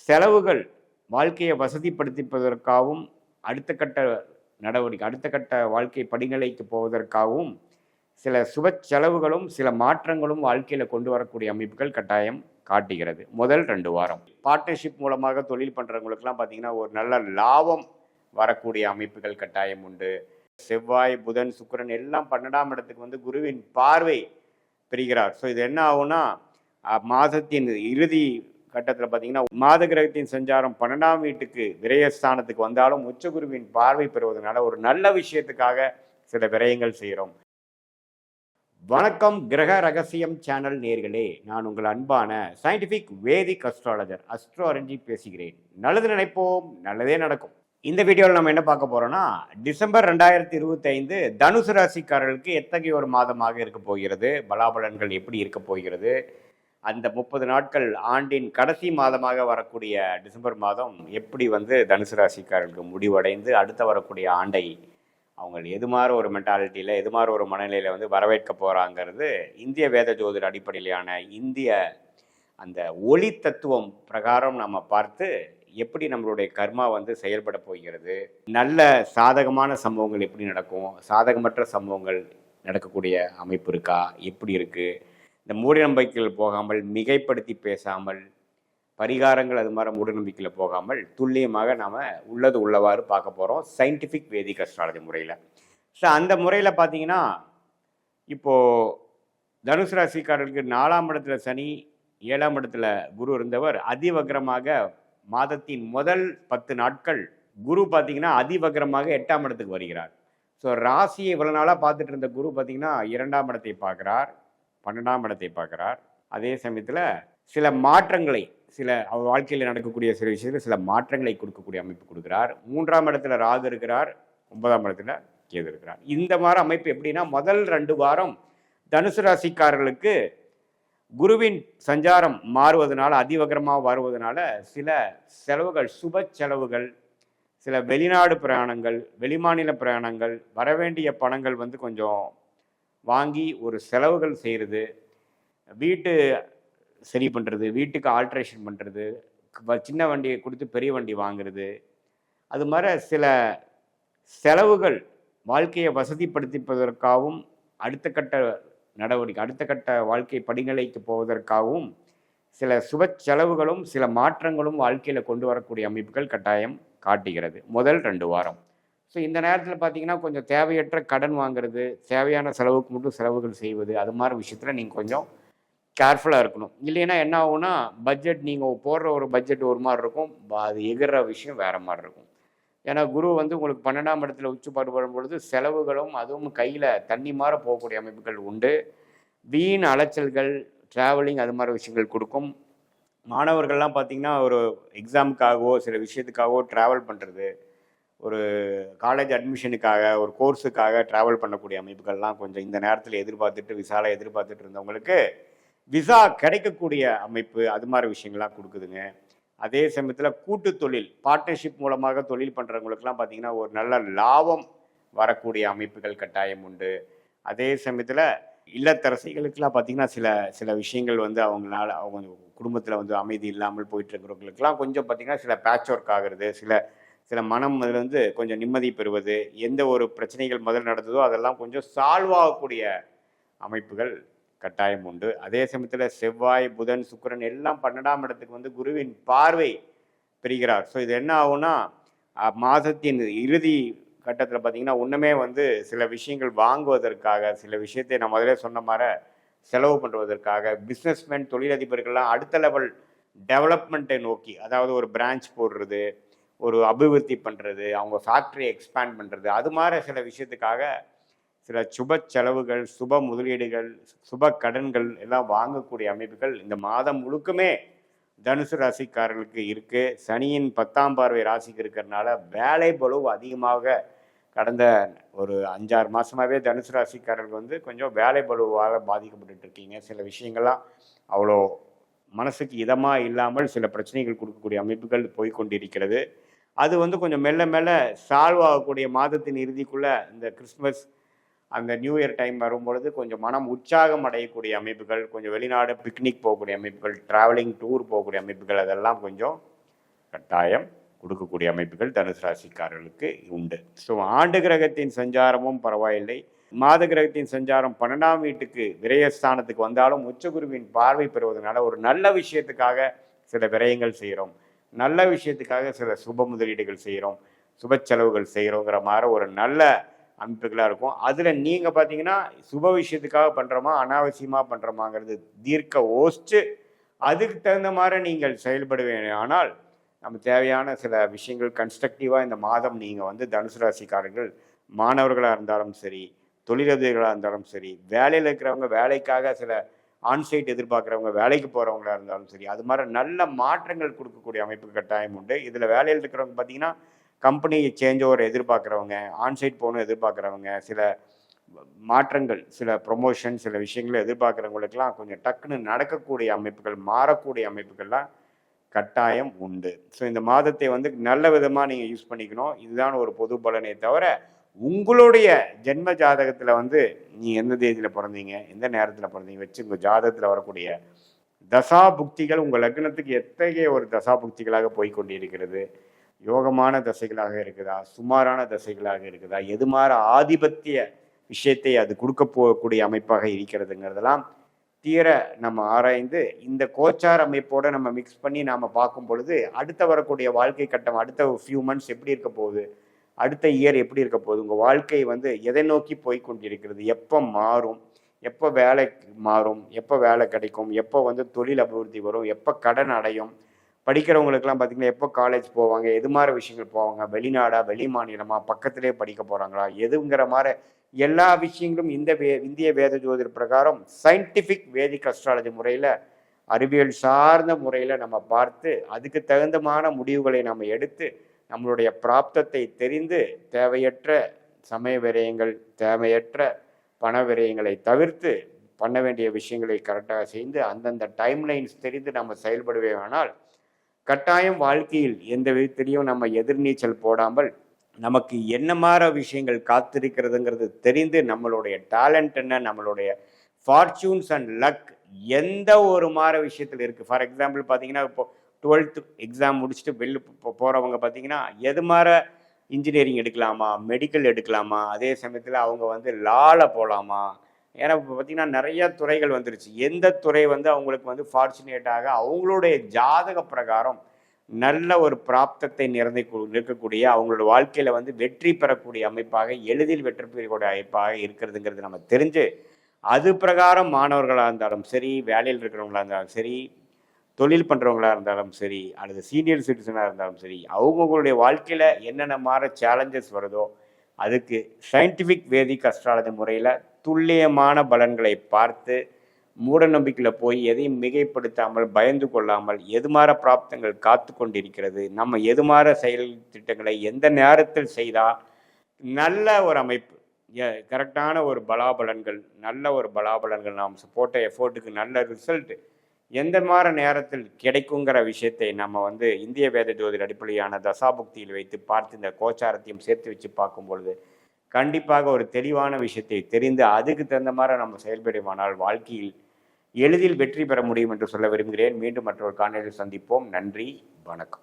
செலவுகள் வாழ்க்கையை வசதிப்படுத்திப்பதற்காகவும், அடுத்த கட்ட நடவடிக்கை அடுத்த கட்ட வாழ்க்கை படிநிலைக்கு போவதற்காகவும், சில சுப செலவுகளும், சில மாற்றங்களும் வாழ்க்கையில கொண்டு வரக்கூடிய அமைப்புகள் கட்டாயம் காட்டுகிறது. முதல் 2 வாரம். பார்ட்னர்ஷிப் மூலமாக தொழில் பண்றவங்களுக்கெல்லாம் பார்த்தீங்கன்னா, ஒரு நல்ல லாபம் வரக்கூடிய அமைப்புகள் கட்டாயம் உண்டு. செவ்வாய், புதன், சுக்கிரன் எல்லாம் 12ஆம் இடத்துக்கு வந்து குருவின் பார்வை பெறுகிறார். ஸோ இது என்ன ஆகும்னா, மாதத்தின் இறுதி கட்டத்தில் பார்த்தீங்கன்னா, மாத கிரகத்தின் சஞ்சாரம் 12ஆம் வீட்டுக்கு விரயஸ்தானத்துக்கு வந்தாலும் உச்சகுருவின் பார்வை பெறுவதனால ஒரு நல்ல விஷயத்துக்காக சில விரயங்கள் செய்கிறோம். வணக்கம் கிரக ரகசியம் சேனல் நேர்களே, நான் உங்கள் அன்பான சயின்டிஃபிக் வேதிக் அஸ்ட்ராலஜர் அஸ்ட்ரோ அரஞ்சி பேசுகிறேன். நல்லது நினைப்போம், நல்லதே நடக்கும். இந்த வீடியோவில் நம்ம என்ன பார்க்க போறோம்னா, டிசம்பர் 2025 தனுசு ராசிக்காரர்களுக்கு எத்தகைய ஒரு மாதமாக இருக்க போகிறது, பலாபலன்கள் எப்படி இருக்க போகிறது, அந்த 30 நாட்கள் ஆண்டின் கடைசி மாதமாக வரக்கூடிய டிசம்பர் மாதம் எப்படி வந்து தனுசு ராசிக்காரர்களுக்கு முடிவடைந்து அடுத்த வரக்கூடிய ஆண்டை அவங்க எது மாதிரி ஒரு மென்டாலிட்டியில், எது மாதிரி ஒரு மனநிலையில் வந்து வரவேற்க போகிறாங்கிறது இந்திய வேத ஜோதிட அடிப்படையிலான இந்திய அந்த ஒளி தத்துவம் பிரகாரம் நம்ம பார்த்து எப்படி நம்மளுடைய கர்மா வந்து செயல்பட போகிறது, நல்ல சாதகமான சம்பவங்கள் எப்படி நடக்கும், சாதகமற்ற சம்பவங்கள் நடக்கக்கூடிய அமைப்பு இருக்கா, எப்படி இருக்குது, இந்த மூடநம்பிக்கைகள் போகாமல், மிகைப்படுத்தி பேசாமல், பரிகாரங்கள் அது மாதிரி மூடநம்பிக்கையில் போகாமல் துல்லியமாக நாம் உள்ளது உள்ளவாறு பார்க்க போகிறோம் சயின்டிஃபிக் வேதிக் அஸ்ட்ராலஜி முறையில். ஸோ அந்த முறையில் பார்த்தீங்கன்னா, இப்போது தனுசு ராசிக்காரர்களுக்கு 4ஆம் இடத்துல சனி, 7ஆம் இடத்துல குரு இருந்தவர் அதிவக்ரமாக மாதத்தின் முதல் 10 நாட்கள் குரு பார்த்தீங்கன்னா அதிவக்ரமாக 8ஆம் இடத்துக்கு வருகிறார். ஸோ ராசியை இவ்வளோ நாளாக பார்த்துட்டு இருந்த குரு பார்த்தீங்கன்னா 2ஆம் இடத்தை பார்க்குறார், 12ஆம் இடத்தை பார்க்குறார். அதே சமயத்தில் சில மாற்றங்களை, சில அவர் வாழ்க்கையில் நடக்கக்கூடிய சில விஷயத்தில் சில மாற்றங்களை கொடுக்கக்கூடிய அமைப்பு கொடுக்குறார். 3ஆம் இடத்துல ராகு இருக்கிறார், 9ஆம் இடத்துல கேது இருக்கிறார். இந்த மாதிரி அமைப்பு எப்படின்னா, முதல் 2 வாரம் தனுசு ராசிக்காரர்களுக்கு குருவின் சஞ்சாரம் மாறுவதனால, அதிவகரமாக வருவதனால சில செலவுகள், சுப செலவுகள், சில வெளிநாடு பிரயாணங்கள், வெளிமாநில பிரயாணங்கள், வரவேண்டிய பணங்கள் வந்து கொஞ்சம் வாங்கி ஒரு செலவுகள் செய்கிறது, வீட்டு சரி பண்ணுறது, வீட்டுக்கு ஆல்ட்ரேஷன் பண்ணுறது, சின்ன வண்டியை கொடுத்து பெரிய வண்டி வாங்குறது, அது மாதிரி சில செலவுகள் வாழ்க்கையை வசதிப்படுத்திப்பதற்காகவும், அடுத்த கட்ட நடவடிக்கை அடுத்த கட்ட வாழ்க்கை படிநிலைக்கு போவதற்காகவும் சில சுப செலவுகளும், சில மாற்றங்களும் வாழ்க்கையில் கொண்டு வரக்கூடிய அமைப்புகள் கட்டாயம் காட்டுகிறது முதல் 2 வாரம். ஸோ இந்த நேரத்தில் பார்த்தீங்கன்னா, கொஞ்சம் தேவையற்ற கடன் வாங்குறது, தேவையான செலவுக்கு மட்டும் செலவுகள் செய்வது, அது மாதிரி விஷயத்தில் நீங்கள் கொஞ்சம் கேர்ஃபுல்லாக இருக்கணும். இல்லைன்னா என்ன ஆகும்னா, பட்ஜெட் நீங்கள் போடுற ஒரு பட்ஜெட் ஒரு மாதிரி இருக்கும், அது எகிற விஷயம் வேறு மாதிரி இருக்கும். ஏன்னா குரு வந்து உங்களுக்கு 12ஆம் இடத்துல உச்சப்பாடு வரும்பொழுது செலவுகளும் அதுவும் கையில் தண்ணி மாற போகக்கூடிய அமைப்புகள் உண்டு. வீண் அலைச்சல்கள், ட்ராவலிங் அது மாதிரி விஷயங்கள் கொடுக்கும். மாணவர்கள்லாம் பார்த்திங்கன்னா, ஒரு எக்ஸாமுக்காகவோ சில விஷயத்துக்காகவோ ட்ராவல் பண்ணுறது, ஒரு காலேஜ் அட்மிஷனுக்காக, ஒரு கோர்ஸுக்காக ட்ராவல் பண்ணக்கூடிய அமைப்புகள்லாம் கொஞ்சம் இந்த நேரத்தில் எதிர்பார்த்துட்டு, விசால எதிர்பார்த்துட்டு இருந்தவங்களுக்கு விசா கிடைக்கக்கூடிய அமைப்பு, அது மாதிரி விஷயங்கள்லாம் கொடுக்குதுங்க. அதே சமயத்தில் கூட்டு தொழில், பார்ட்னர்ஷிப் மூலமாக தொழில் பண்ணுறவங்களுக்கெல்லாம் பார்த்திங்கன்னா, ஒரு நல்ல லாபம் வரக்கூடிய அமைப்புகள் கட்டாயம் உண்டு. அதே சமயத்தில் இல்லத்தரசிகளுக்கெல்லாம் பார்த்திங்கன்னா, சில விஷயங்கள் வந்து அவங்க குடும்பத்தில் வந்து அமைதி இல்லாமல் போயிட்டுருக்கிறவங்களுக்கெல்லாம் கொஞ்சம் பார்த்திங்கன்னா சில பேட்ச் ஒர்க் ஆகிறது, சில மனம் அதில் வந்து கொஞ்சம் நிம்மதி பெறுவது, எந்த ஒரு பிரச்சனைகள் முதல் நடந்ததோ அதெல்லாம் கொஞ்சம் சால்வ் ஆகக்கூடிய அமைப்புகள் கட்டாயம் உண்டு. அதே சமயத்தில் செவ்வாய், புதன், சுக்கிரன் எல்லாம் 12ஆம் இடத்துக்கு வந்து குருவின் பார்வை பெறுகிறார். ஸோ இது என்ன ஆகும்னா, மாதத்தின் இறுதி கட்டத்தில் பார்த்தீங்கன்னா, ஒன்றுமே வந்து சில விஷயங்கள் வாங்குவதற்காக, சில விஷயத்தை நான் முதலே சொன்ன மாதிரி செலவு பண்ணுவதற்காக, பிஸ்னஸ்மேன் தொழிலதிபர்கள்லாம் அடுத்த லெவல் டெவலப்மெண்ட்டை நோக்கி, அதாவது ஒரு பிரான்ச் போடுறது, ஒரு அபிவிருத்தி பண்ணுறது, அவங்க ஃபேக்ட்ரி எக்ஸ்பேண்ட் பண்ணுறது, அது மாதிரி சில விஷயத்துக்காக சில சுப செலவுகள், சுப முதலீடுகள், சுப கடன்கள் எல்லாம் வாங்கக்கூடிய அமைப்புகள் இந்த மாதம் முழுக்குமே தனுசு ராசிக்காரர்களுக்கு இருக்குது. சனியின் 10ஆம் பார்வை ராசிக்கு இருக்கிறதுனால வேலை பளு அதிகமாக கடந்த ஒரு 5-6 மாதமாகவே தனுசு ராசிக்காரர்கள் வந்து கொஞ்சம் வேலை பளுவாக பாதிக்கப்பட்டு இருக்கீங்க. சில விஷயங்கள்லாம் அவ்வளோ மனசுக்கு இதமாக இல்லாமல் சில பிரச்சனைகள் கொடுக்கக்கூடிய அமைப்புகள் போய்கொண்டிருக்கிறது. அது வந்து கொஞ்சம் மெல்ல மெல்ல சால்வ் ஆகக்கூடிய மாதத்தின் இறுதிக்குள்ளே இந்த கிறிஸ்மஸ், அந்த நியூ இயர் டைம் வரும்பொழுது கொஞ்சம் மனம் உற்சாகம் அடையக்கூடிய அமைப்புகள், கொஞ்சம் வெளிநாடு பிக்னிக் போகக்கூடிய அமைப்புகள், ட்ராவலிங் டூர் போகக்கூடிய அமைப்புகள், அதெல்லாம் கொஞ்சம் கட்டாயம் கொடுக்கக்கூடிய அமைப்புகள் தனுசு ராசிக்காரர்களுக்கு உண்டு. ஸோ ஆண்டு கிரகத்தின் சஞ்சாரமும் பரவாயில்லை, மாத கிரகத்தின் சஞ்சாரம் 12ஆம் வீட்டுக்கு விரயஸ்தானத்துக்கு வந்தாலும் உச்சகுருவின் பார்வை பெறுவதனால ஒரு நல்ல விஷயத்துக்காக சில விரயங்கள் செய்கிறோம், நல்ல விஷயத்துக்காக சில சுப முதலீடுகள் செய்கிறோம், சுப செலவுகள் செய்கிறோங்கிற மாதிரி ஒரு நல்ல அமைப்புகளாக இருக்கும். அதில் நீங்கள் பார்த்தீங்கன்னா சுப விஷயத்துக்காக பண்ணுறோமா அனாவசியமாக பண்ணுறோமாங்கிறது தீர்க்க யோசித்து அதுக்கு தகுந்த மாதிரி நீங்கள் செயல்படுவேன். ஆனால் நம்ம தேவையான சில விஷயங்கள் கன்ஸ்ட்ரக்டிவாக இந்த மாதம் நீங்கள் வந்து தனுசு ராசிக்காரர்கள் மாணவர்களாக இருந்தாலும் சரி, தொழிலதிபர்களாக இருந்தாலும் சரி, வேலையில் இருக்கிறவங்க வேலைக்காக சில ஆன்சைட் எதிர்பார்க்குறவங்க வேலைக்கு போகிறவங்களா இருந்தாலும் சரி, அது மாதிரி நல்ல மாற்றங்கள் கொடுக்கக்கூடிய அமைப்பு கட்டாயம் உண்டு. இதில் வேலையில் இருக்கிறவங்க பார்த்தீங்கன்னா கம்பெனி சேஞ்ச் ஓவர் எதிர்பார்க்குறவங்க, ஆன்சைட் போகணும் எதிர்பார்க்குறவங்க, சில மாற்றங்கள், சில ப்ரொமோஷன், சில விஷயங்களை எதிர்பார்க்குறவங்களுக்கெல்லாம் கொஞ்சம் டக்குன்னு நடக்கக்கூடிய அமைப்புகள், மாறக்கூடிய அமைப்புகள்லாம் கட்டாயம் உண்டு. ஸோ இந்த மாதத்தை வந்து நல்ல விதமாக நீங்கள் யூஸ் பண்ணிக்கணும். இதுதான் ஒரு பொது பலனே தவிர உங்களுடைய ஜென்ம ஜாதகத்தில் வந்து நீங்கள் எந்த தேதியில் பிறந்தீங்க, எந்த நேரத்தில் பிறந்தீங்க வச்சு உங்கள் ஜாதகத்தில் வரக்கூடிய தசா புக்திகள் உங்கள் லக்னத்துக்கு எத்தகைய ஒரு தசா புக்திகளாக போய்கொண்டிருக்கிறது, யோகமான தசைகளாக இருக்குதா, சுமாரான தசைகளாக இருக்குதா, எது மாதிரி ஆதிபத்திய விஷயத்தை அது கொடுக்க போகக்கூடிய அமைப்பாக இருக்கிறதுங்கிறதெல்லாம் தீர நம்ம ஆராய்ந்து இந்த கோச்சார் அமைப்போடு நம்ம மிக்ஸ் பண்ணி நாம் பார்க்கும் பொழுது அடுத்த வரக்கூடிய வாழ்க்கை கட்டம், அடுத்த ஃபியூ மந்த்ஸ் எப்படி இருக்க போகுது, அடுத்த இயர் எப்படி இருக்க போகுது, உங்கள் வாழ்க்கை வந்து எதை நோக்கி போய் கொண்டிருக்கிறது, எப்போ மாறும், எப்போ வேலை மாறும், எப்போ வேலை கிடைக்கும், எப்போ வந்து தொழில் அபிவிருத்தி வரும், எப்போ கடன் அடையும், படிக்கிறவங்களுக்கெல்லாம் பார்த்திங்கன்னா எப்போ காலேஜ் போவாங்க, எது மாதிரி விஷயங்கள் போவாங்க, வெளிநாடா வெளி மாநிலமா, பக்கத்திலே படிக்க போகிறாங்களா, எதுங்கிற மாதிரி எல்லா விஷயங்களும் இந்திய வேத ஜோதிட பிரகாரம் சயின்டிஃபிக் வேதிக் அஸ்ட்ராலஜி முறையில், அறிவியல் சார்ந்த முறையில் நம்ம பார்த்து அதுக்கு தகுந்தமான முடிவுகளை நம்ம எடுத்து நம்மளுடைய பிராப்தத்தை தெரிந்து தேவையற்ற சமய விரயங்கள், தேவையற்ற பண விரயங்களை தவிர்த்து பண்ண வேண்டிய விஷயங்களை கரெக்டாக செய்து அந்தந்த டைம்லைன்ஸ் தெரிந்து நம்ம செயல்படுவேனால் கட்டாயம் வாழ்க்கையில் எந்த விதத்திலையும் நம்ம எதிர்நீச்சல் போடாமல் நமக்கு என்ன மாதிரி விஷயங்கள் காத்திருக்கிறதுங்கிறது தெரிந்து நம்மளுடைய டேலண்ட் என்ன, நம்மளுடைய ஃபார்ச்சூன்ஸ் அண்ட் லக் எந்த ஒரு மாதிரி விஷயத்தில் இருக்குது. ஃபார் எக்ஸாம்பிள் பார்த்தீங்கன்னா இப்போ 12th எக்ஸாம் முடிச்சுட்டு வெளில போகிறவங்க பார்த்தீங்கன்னா எது மாதிரி இன்ஜினியரிங் எடுக்கலாமா, மெடிக்கல் எடுக்கலாமா, அதே சமயத்தில் அவங்க வந்து லாவில் போகலாமா, ஏன்னா இப்போ பார்த்திங்கன்னா நிறையா துறைகள் வந்துருச்சு. எந்த துறை வந்து அவங்களுக்கு வந்து ஃபார்ச்சுனேட்டாக அவங்களுடைய ஜாதக பிரகாரம் நல்ல ஒரு பிராப்தத்தை நிற்கக்கூடிய அவங்களோட வாழ்க்கையில் வந்து வெற்றி பெறக்கூடிய அமைப்பாக, எளிதில் வெற்றி பெறக்கூடிய அமைப்பாக இருக்கிறதுங்கிறது நம்ம தெரிஞ்சு அது பிரகாரம் மாணவர்களாக இருந்தாலும் சரி, வேலையில் இருக்கிறவங்களாக இருந்தாலும் சரி, தொழில் பண்ணுறவங்களாக இருந்தாலும் சரி, அல்லது சீனியர் சிட்டிசனாக இருந்தாலும் சரி, அவங்களுடைய வாழ்க்கையில் என்னென்ன மாதிரி சேலஞ்சஸ் வருதோ அதுக்கு சயின்டிஃபிக் வேதிக் அஸ்ட்ராலஜி முறையில் துல்லியமான பலன்களை பார்த்து மூட நம்பிக்கையில் போய் எதையும் மிகைப்படுத்தாமல், பயந்து கொள்ளாமல், எதுமாற பிராப்தங்கள் காத்து கொண்டிருக்கிறது, நம்ம எதுமாற செயல் திட்டங்களை எந்த நேரத்தில் செய்தால் நல்ல ஒரு அமைப்பு, கரெக்டான ஒரு பலாபலன்கள், நல்ல ஒரு பலாபலன்கள், நாம் போட்ட எஃபோர்ட்டுக்கு நல்ல ரிசல்ட் எந்த மாதிரி நேரத்தில் கிடைக்குங்கிற விஷயத்தை நம்ம வந்து இந்திய வேத ஜோதிட அடிப்படையான தசாபுக்தியில் வைத்து பார்த்து இந்த கோச்சாரத்தையும் சேர்த்து வச்சு பார்க்கும் பொழுது கண்டிப்பாக ஒரு தெளிவான விஷயத்தை தெரிந்து அதுக்கு தகுந்த மாதிரி நம்ம செயல்படுமானால் வாழ்க்கையில் எளிதில் வெற்றி பெற முடியும் என்று சொல்ல விரும்புகிறேன். மீண்டும் மற்றொரு காணொளியில் சந்திப்போம். நன்றி, வணக்கம்.